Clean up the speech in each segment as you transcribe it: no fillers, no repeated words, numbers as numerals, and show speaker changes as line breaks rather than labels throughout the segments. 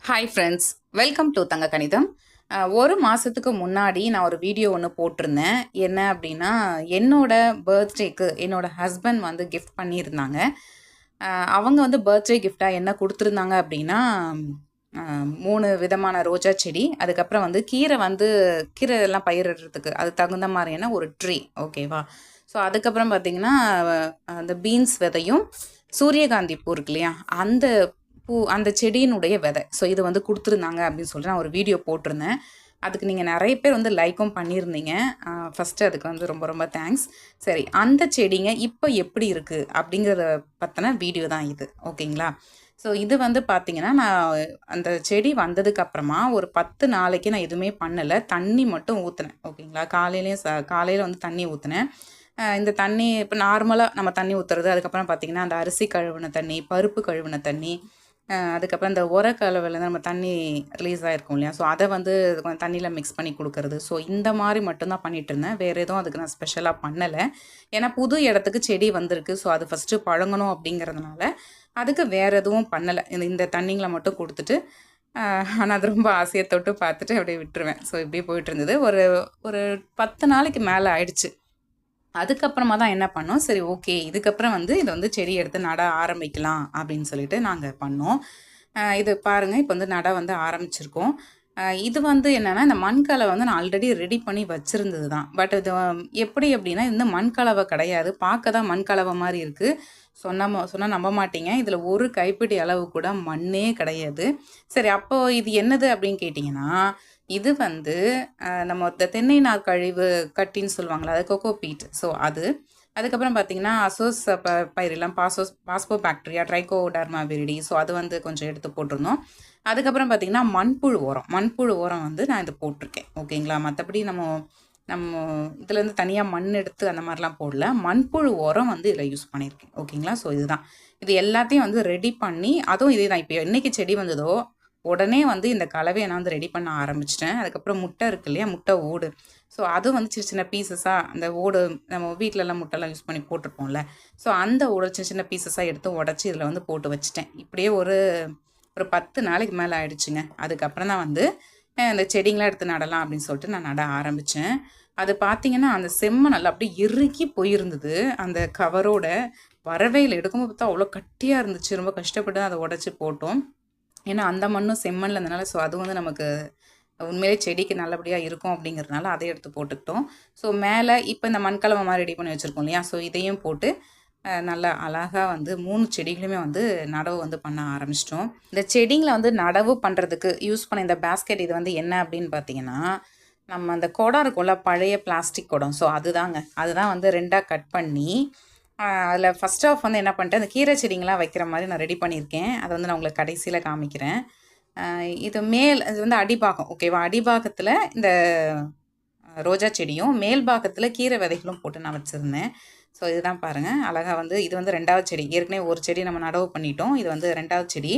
Hi friends, welcome to தங்க கணிதம். ஒரு மாதத்துக்கு முன்னாடி நான் ஒரு வீடியோ ஒன்று போட்டிருந்தேன். என்ன அப்படின்னா, என்னோட பர்த்டேக்கு என்னோட ஹஸ்பண்ட் வந்து கிஃப்ட் பண்ணியிருந்தாங்க. அவங்க வந்து பர்த்டே கிஃப்டாக என்ன கொடுத்துருந்தாங்க அப்படின்னா, 3 விதமான ரோஜா செடி, அதுக்கப்புறம் வந்து கீரை எல்லாம் பயிரிடுறதுக்கு அது தகுந்த மாதிரியான ஒரு ட்ரீ. ஓகேவா? ஸோ அதுக்கப்புறம் பார்த்தீங்கன்னா, அந்த பீன்ஸ் விதையும் சூரியகாந்தி பூ இருக்கு இல்லையா, அந்த செடியினுடைய விதை. ஸோ இது வந்து கொடுத்துருந்தாங்க அப்படின்னு சொல்லிட்டு நான் ஒரு வீடியோ போட்டிருந்தேன். அதுக்கு நீங்கள் நிறைய பேர் வந்து லைக்கும் பண்ணியிருந்தீங்க. ஃபஸ்ட்டு அதுக்கு வந்து ரொம்ப ரொம்ப தேங்க்ஸ். சரி, அந்த செடிங்க இப்போ எப்படி இருக்குது அப்படிங்கிறத பற்றின வீடியோ தான் இது. ஓகேங்களா? ஸோ இது வந்து பார்த்தீங்கன்னா, நான் அந்த செடி வந்ததுக்கப்புறமா ஒரு 10 நாளைக்கு நான் எதுவுமே பண்ணலை. தண்ணி மட்டும் ஊற்றினேன். ஓகேங்களா? காலையில் வந்து தண்ணி ஊற்றினேன். இந்த தண்ணி இப்போ நார்மலாக நம்ம தண்ணி ஊற்றுறது, அதுக்கப்புறம் பார்த்திங்கன்னா அந்த அரிசி கழுவின தண்ணி, பருப்பு கழுவின தண்ணி, அதுக்கப்புறம் இந்த உரக்கலவையிலேருந்து நம்ம தண்ணி ரிலீஸ் ஆகிருக்கும் இல்லையா, ஸோ அதை வந்து கொஞ்சம் தண்ணியில் மிக்ஸ் பண்ணி கொடுக்கறது. ஸோ இந்த மாதிரி மட்டும்தான் பண்ணிகிட்டு இருந்தேன். வேறு எதுவும் அதுக்கு நான் ஸ்பெஷலாக பண்ணலை. ஏன்னா புது இடத்துக்கு செடி வந்திருக்கு. ஸோ அது ஃபஸ்ட்டு பழங்கணும் அப்படிங்கிறதுனால அதுக்கு வேறு எதுவும் பண்ணலை. இந்த தண்ணிங்களை மட்டும் கொடுத்துட்டு ஆனால் அது ரொம்ப ஆசையை தொட்டு பார்த்துட்டு அப்படியே விட்டுருவேன். ஸோ இப்படியே போயிட்டு இருந்தது. ஒரு 10 நாளைக்கு மேலே ஆயிடுச்சு. அதுக்கப்புறமா தான் என்ன பண்ணோம், சரி ஓகே இதுக்கப்புறம் வந்து இதை வந்து செடி எடுத்து நட ஆரம்பிக்கலாம் அப்படின்னு சொல்லிட்டு நாங்கள் பண்ணோம். இது பாருங்கள், இப்போ வந்து நட வந்து ஆரம்பிச்சிருக்கோம். இது வந்து என்னென்னா, இந்த மண்கலவை வந்து நான் ஆல்ரெடி ரெடி பண்ணி வச்சுருந்தது தான். பட் இது எப்படி அப்படின்னா, இந்த மண்கலவை கிடையாது. பார்க்க தான் மண்கலவை மாதிரி இருக்குது. சொன்னால் நம்ப மாட்டீங்க, இதில் ஒரு கைப்பிடி அளவு கூட மண்ணே கிடையாது. சரி, அப்போது இது என்னது அப்படின்னு கேட்டிங்கன்னா, இது வந்து நம்ம தென்னை நார் கழிவு கட்டின்னு சொல்லுவாங்களா, அது கொக்கோ பீட். ஸோ அதுக்கப்புறம் பார்த்தீங்கன்னா Azospirillum phosphobacteria Trichoderma viride. So அது வந்து கொஞ்சம் எடுத்து போட்டிருந்தோம். அதுக்கப்புறம் பார்த்தீங்கன்னா மண்புழு உரம் வந்து நான் இது போட்டிருக்கேன். ஓகேங்களா? மற்றபடி நம்ம இதுலேருந்து தனியாக மண் எடுத்து அந்த மாதிரிலாம் போடல. மண்புழு உரம் வந்து இதில் யூஸ் பண்ணியிருக்கேன். ஓகேங்களா? ஸோ இது எல்லாத்தையும் வந்து ரெடி பண்ணி, அதுவும் இதே தான். இப்போ என்றைக்கு செடி வந்ததோ உடனே வந்து இந்த கலவையை நான் வந்து ரெடி பண்ண ஆரம்பிச்சிட்டேன். அதுக்கப்புறம் முட்டை இருக்கு இல்லையா, முட்டை ஓடு. ஸோ அது வந்து சின்ன சின்ன பீசஸாக, அந்த ஓடு நம்ம வீட்டிலலாம் முட்டைலாம் யூஸ் பண்ணி போட்டிருப்போம்ல, ஸோ அந்த ஓடு சின்ன சின்ன பீசஸாக எடுத்து உடச்சி இதில் வந்து போட்டு வச்சுட்டேன். இப்படியே ஒரு 10 நாளைக்கு மேலே ஆயிடுச்சுங்க. அதுக்கப்புறம் தான் வந்து இந்த செடிங்களாம் எடுத்து நடலாம் அப்படின்னு சொல்லிட்டு நான் நட ஆரம்பித்தேன். அது பார்த்தீங்கன்னா அந்த செம்மண் நல்லா அப்படியே இறுக்கி போயிருந்தது. அந்த கவரோட வரவே இல்லை. எடுக்கும்போது பார்த்தா அவ்வளோ கட்டியாக இருந்துச்சு. ரொம்ப கஷ்டப்பட்டு அதை உடச்சி போட்டோம். ஏன்னா அந்த மண்ணும் செம்மண்ணில் இருந்தனால, ஸோ அது வந்து நமக்கு உண்மையிலே செடிக்கு நல்லபடியாக இருக்கும் அப்படிங்கிறதுனால அதை எடுத்து போட்டுக்கிட்டோம். ஸோ மேலே இப்போ இந்த மண்கலவை மாதிரி ரெடி பண்ணி வச்சுருக்கோம் இல்லையா, ஸோ இதையும் போட்டு நல்லா அழகாக வந்து 3 செடிகளுமே வந்து நடவு வந்து பண்ண ஆரம்பிச்சிட்டோம். இந்த செடிங்களை வந்து நடவு பண்ணுறதுக்கு யூஸ் பண்ண இந்த பேஸ்கெட் இது வந்து என்ன அப்படின்னு பார்த்தீங்கன்னா, நம்ம அந்த குடம் இருக்கும்ல, பழைய பிளாஸ்டிக் குடம். ஸோ அதுதான் வந்து 2ஆக கட் பண்ணி, அதில் ஃபஸ்ட் ஆஃப் வந்து என்ன பண்ணிட்டேன், அந்த கீரை செடிங்களாம் வைக்கிற மாதிரி நான் ரெடி பண்ணியிருக்கேன். அதை வந்து நான் உங்களுக்கு கடைசியில் காமிக்கிறேன். இது வந்து அடிபாகம். ஓகேவா? அடிபாகத்தில் இந்த ரோஜா செடியும், மேல் பாகத்தில் கீரை விதைகளும் போட்டு நான் வச்சுருந்தேன். ஸோ இதுதான் பாருங்கள், அழகாக வந்து இது வந்து 2வது செடி. ஏற்கனவே ஒரு செடி நம்ம நடவு பண்ணிட்டோம். இது வந்து 2வது செடி.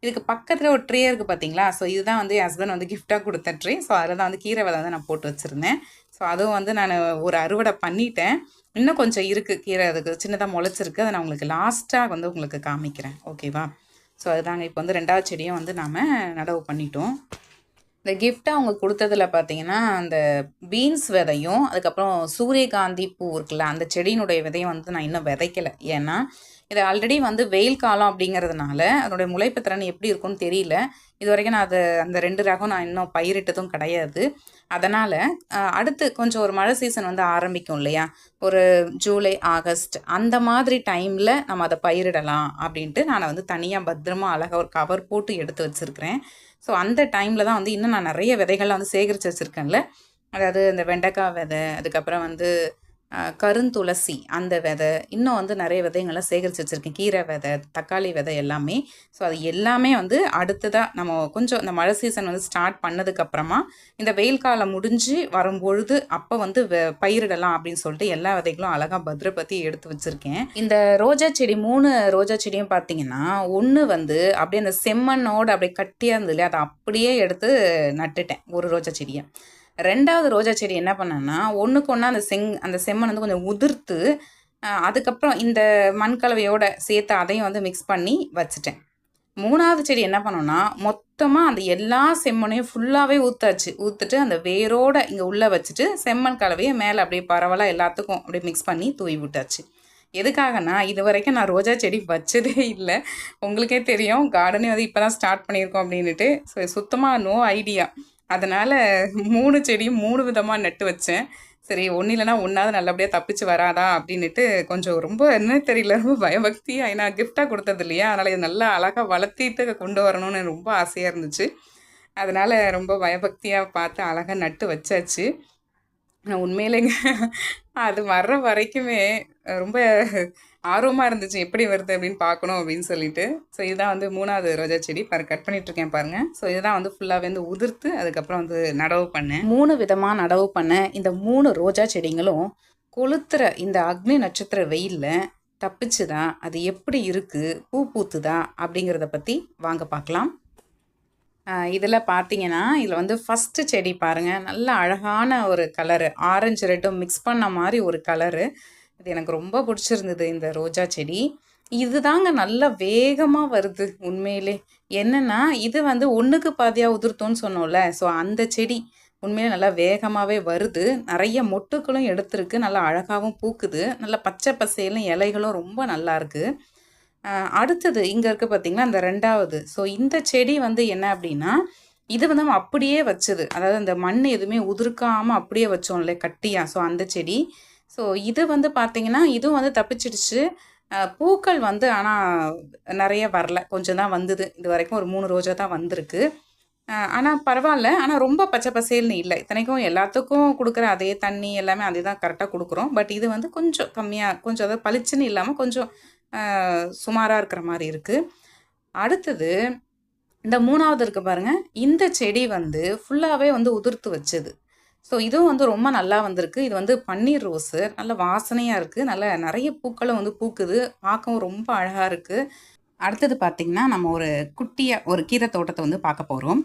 இதுக்கு பக்கத்தில் ஒரு ட்ரே இருக்குது பார்த்தீங்களா, ஸோ இதுதான் வந்து என் ஹஸ்பண்ட் வந்து கிஃப்டாக கொடுத்த ட்ரே. ஸோ அதில் தான் வந்து கீரை விதை வந்து நான் போட்டு வச்சுருந்தேன். ஸோ அதுவும் வந்து நான் ஒரு அறுவடை பண்ணிட்டேன். இன்னும் கொஞ்சம் இருக்குது கீரை, அதுக்கு சின்னதாக முளைச்சிருக்கு. அதை நான் உங்களுக்கு லாஸ்ட்டாக வந்து உங்களுக்கு காமிக்கிறேன். ஓகேவா? ஸோ அதுதாங்க, இப்போ வந்து 2வது செடியும் வந்து நாம் நடவு பண்ணிட்டோம். இந்த கிஃப்டாக அவங்க கொடுத்ததில் பார்த்தீங்கன்னா, அந்த பீன்ஸ் விதையும், அதுக்கப்புறம் சூரியகாந்தி பூ இருக்குல்ல, அந்த செடியினுடைய விதையும் வந்து நான் இன்னும் விதைக்கலை. ஏன்னா இது ஆல்ரெடி வந்து வெயில் காலம் அப்படிங்கிறதுனால அதனுடைய முளைப்பு திறன் எப்படி இருக்கும்னு தெரியல. இது வரைக்கும் நான் அந்த 2 ரகம் நான் இன்னும் பயிரிட்டதும் கிடையாது. அதனால் அடுத்து கொஞ்சம் ஒரு மழை சீசன் வந்து ஆரம்பிக்கும் இல்லையா, ஒரு ஜூலை ஆகஸ்ட் அந்த மாதிரி டைமில் நம்ம அதை பயிரிடலாம் அப்படின்ட்டு நான் வந்து தனியாக பத்திரமா அழகாக ஒரு கவர் போட்டு எடுத்து வச்சுருக்கிறேன். ஸோ அந்த டைமில் தான் வந்து இன்னும் நான் நிறைய விதைகள்லாம் வந்து சேகரித்து வச்சுருக்கேன்ல, அதாவது இந்த வெண்டைக்காய் விதை, அதுக்கப்புறம் வந்து கருந்துளசி அந்த விதை, இன்னும் வந்து நிறைய விதைங்கள்லாம் சேகரித்து வச்சுருக்கேன். கீரை விதை, தக்காளி விதை எல்லாமே. ஸோ அது எல்லாமே வந்து அடுத்ததாக நம்ம கொஞ்சம் இந்த மழை சீசன் வந்து ஸ்டார்ட் பண்ணதுக்கப்புறமா, இந்த வெயில் காலம் முடிஞ்சு வரும்பொழுது அப்போ வந்து பயிரிடலாம் அப்படின்னு சொல்லிட்டு எல்லா விதைகளும் அழகாக பத்திரப்படுத்தி எடுத்து வச்சுருக்கேன். இந்த ரோஜா செடி 3 ரோஜா செடியும் பார்த்தீங்கன்னா, ஒன்று வந்து அப்படியே அந்த செம்மண்ணோடு அப்படியே கட்டியாக இருந்தது இல்லையா, அதை அப்படியே எடுத்து நட்டுட்டேன் ஒரு ரோஜா செடியை. 2வது ரோஜா செடி என்ன பண்ணேன்னா, ஒன்றுக்கு ஒன்றா அந்த செம்மண் வந்து கொஞ்சம் உதிர்த்து, அதுக்கப்புறம் இந்த மண்கலவையோடு சேர்த்து அதையும் வந்து மிக்ஸ் பண்ணி வச்சுட்டேன். 3வது செடி என்ன பண்ணோன்னா, சுத்தமாக அந்த எல்லா செம்மண்ணையும் ஃபுல்லாகவே ஊற்றுட்டு அந்த வேரோட இங்கே உள்ளே வச்சுட்டு செம்மண் கலவையை மேலே அப்படியே பரவலாக எல்லாத்துக்கும் அப்படியே மிக்ஸ் பண்ணி தூவி விட்டாச்சு. எதுக்காகனா இது வரைக்கும் நான் ரோஜா செடி வச்சதே இல்லை. உங்களுக்கே தெரியும் கார்டனே வந்து இப்போ தான் ஸ்டார்ட் பண்ணியிருக்கோம் அப்படின்ட்டு. ஸோ சுத்தமாக நோ ஐடியா. அதனால் 3 செடியும் 3 விதமாக நட்டு வச்சேன். சரி ஒன்றும் இல்லைனா ஒன்றாவது நல்லபடியாக தப்பிச்சு வராதா அப்படின்ட்டு கொஞ்சம் ரொம்ப என்ன தெரியல, ரொம்ப பயபக்தியாக ஏன்னா கிஃப்டாக கொடுத்தது இல்லையா, அதனால் இது நல்லா அழகாக வளர்த்திட்டு கொண்டு வரணும்னு ரொம்ப ஆசையாக இருந்துச்சு. அதனால் ரொம்ப பயபக்தியாக பார்த்து அழகாக நட்டு வச்சாச்சு. உண்மையிலேங்க அது வர்ற வரைக்குமே ரொம்ப ஆர்வமாக இருந்துச்சு எப்படி வருது அப்படின்னு பார்க்கணும் அப்படின்னு சொல்லிட்டு. ஸோ இதுதான் வந்து 3வது ரோஜா செடி கட் பண்ணிகிட்ருக்கேன் பாருங்கள். ஸோ இதுதான் வந்து ஃபுல்லாகவே வந்து உதிர்த்து அதுக்கப்புறம் வந்து நடவு பண்ணேன். 3 விதமாக நடவு பண்ண இந்த 3 ரோஜா செடிங்களும் கொளுத்துற இந்த அக்னி நட்சத்திர வெயிலில் தப்பிச்சுதா, அது எப்படி இருக்குது, பூ பூத்துதா அப்படிங்கிறத பற்றி வாங்க பார்க்கலாம். இதில் பார்த்தீங்கன்னா இதில் வந்து ஃபஸ்ட்டு செடி பாருங்கள், நல்ல அழகான ஒரு கலரு, ஆரஞ்சு ரெட்டும் மிக்ஸ் பண்ண மாதிரி ஒரு கலரு. இது எனக்கு ரொம்ப பிடிச்சிருந்தது இந்த ரோஜா செடி. இது தாங்க நல்லா வேகமாக வருது உண்மையிலே. என்னென்னா இது வந்து ஒன்றுக்கு பாதியாக உதிர்த்தோன்னு சொன்னோம்ல, ஸோ அந்த செடி உண்மையிலே நல்லா வேகமாகவே வருது. நிறைய மொட்டுக்களும் எடுத்துருக்கு, நல்லா அழகாகவும் பூக்குது, நல்லா பச்சை பசேலும் இலைகளும் ரொம்ப நல்லா இருக்குது. அடுத்தது இங்கே இருக்குது பார்த்திங்கன்னா இந்த 2வது. ஸோ இந்த செடி வந்து என்ன அப்படின்னா இது வந்து நம்ம அப்படியே வச்சது, அதாவது அந்த மண் எதுவுமே உதிர்க்காமல் அப்படியே வச்சோம்ல கட்டியாக. ஸோ அந்த செடி. ஸோ இது வந்து பார்த்திங்கன்னா இதுவும் வந்து தப்பிச்சிடுச்சு. பூக்கள் வந்து ஆனால் நிறைய வரல, கொஞ்சம் தான் வந்தது. இது வரைக்கும் ஒரு 3 ரோஜா தான் வந்திருக்கு. ஆனால் பரவாயில்ல, ஆனால் ரொம்ப பச்சை பசேல்னு இல்லை. இத்தனைக்கும் எல்லாத்துக்கும் கொடுக்குற அதே தண்ணி எல்லாமே அதே தான் கரெக்டாக கொடுக்குறோம். பட் இது வந்து கொஞ்சம் கம்மியாக, கொஞ்சம் அதாவது பளிச்சுன்னு இல்லாமல் கொஞ்சம் சுமாராக இருக்கிற மாதிரி இருக்குது. அடுத்தது இந்த 3வது இருக்குது பாருங்கள், இந்த செடி வந்து ஃபுல்லாகவே வந்து உதிர்த்து வச்சது. ஸோ இதுவும் வந்து ரொம்ப நல்லா வந்திருக்கு. இது வந்து பன்னீர் ரோஸு, நல்ல வாசனையாக இருக்குது, நல்ல நிறைய பூக்களும் வந்து பூக்குது, பார்க்கவும் ரொம்ப அழகாக இருக்குது. அடுத்தது பார்த்திங்கன்னா நம்ம ஒரு குட்டியாக ஒரு கீரை தோட்டத்தை வந்து பார்க்க போகிறோம்.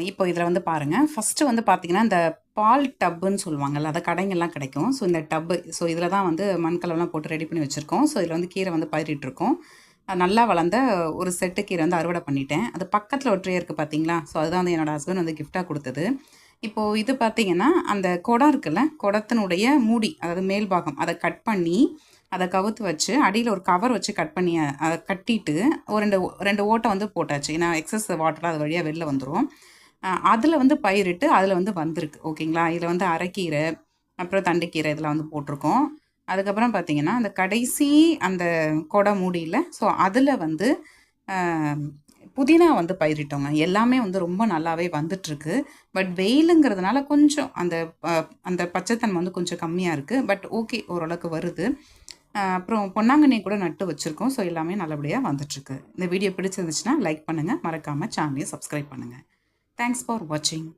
இப்போ இதில் வந்து பாருங்கள், ஃபஸ்ட்டு வந்து பார்த்திங்கன்னா இந்த பால் டப்புன்னு சொல்லுவாங்கள்ல, அதை கடைங்கள்லாம் கிடைக்கும். ஸோ இந்த டப்பு, ஸோ இதில் தான் வந்து மண்கலம்லாம் போட்டு ரெடி பண்ணி வச்சுருக்கோம். ஸோ இதில் வந்து கீரை வந்து பயிரிட்டுருக்கோம். நல்லா வளர்ந்த ஒரு செட்டு கீரை வந்து அறுவடை பண்ணிட்டேன். அது பக்கத்தில் ஒரு ட்ரே இருக்குது பார்த்தீங்களா, ஸோ அதுதான் வந்து என்னோடய ஹஸ்பண்ட் வந்து கிஃப்டாக கொடுத்தது. இப்போது இது பார்த்திங்கன்னா அந்த குடம் இருக்குல்ல, குடத்தினுடைய மூடி, அதாவது மேல் பாகம், அதை கட் பண்ணி அதை கவுத்து வச்சு அடியில் ஒரு கவர் வச்சு கட் பண்ணி அதை கட்டிட்டு ஒரு 2 ஓட்டை வந்து போட்டாச்சு. ஏன்னா எக்ஸஸ் வாட்டர் அது வழியாக வெளில வந்துடும். அதில் வந்து பயிரிட்டு அதில் வந்து வந்திருக்கு. ஓகேங்களா, இதில் வந்து அரைக்கீரை, அப்புறம் தண்டுக்கீரை இதெல்லாம் வந்து போட்டிருக்கோம். அதுக்கப்புறம் பார்த்திங்கன்னா அந்த கடைசி அந்த கொடை மூடியில், ஸோ அதில் வந்து புதினா வந்து பயிரிட்டோங்க. எல்லாமே வந்து ரொம்ப நல்லாவே வந்துட்டுருக்கு. பட் வெயிலுங்கிறதுனால கொஞ்சம் அந்த பச்சைத்தன்மை வந்து கொஞ்சம் கம்மியாக இருக்குது. பட் ஓகே, ஓரளவுக்கு வருது. அப்புறம் பொன்னாங்கண்ணி கூட நட்டு வச்சுருக்கோம். ஸோ எல்லாமே நல்லபடியாக வந்துட்டுருக்கு. இந்த வீடியோ பிடிச்சிருந்துச்சுன்னா லைக் பண்ணுங்கள், மறக்காமல் சேனலையும் சப்ஸ்கிரைப் பண்ணுங்கள். தேங்க்ஸ் ஃபார் வாட்சிங்.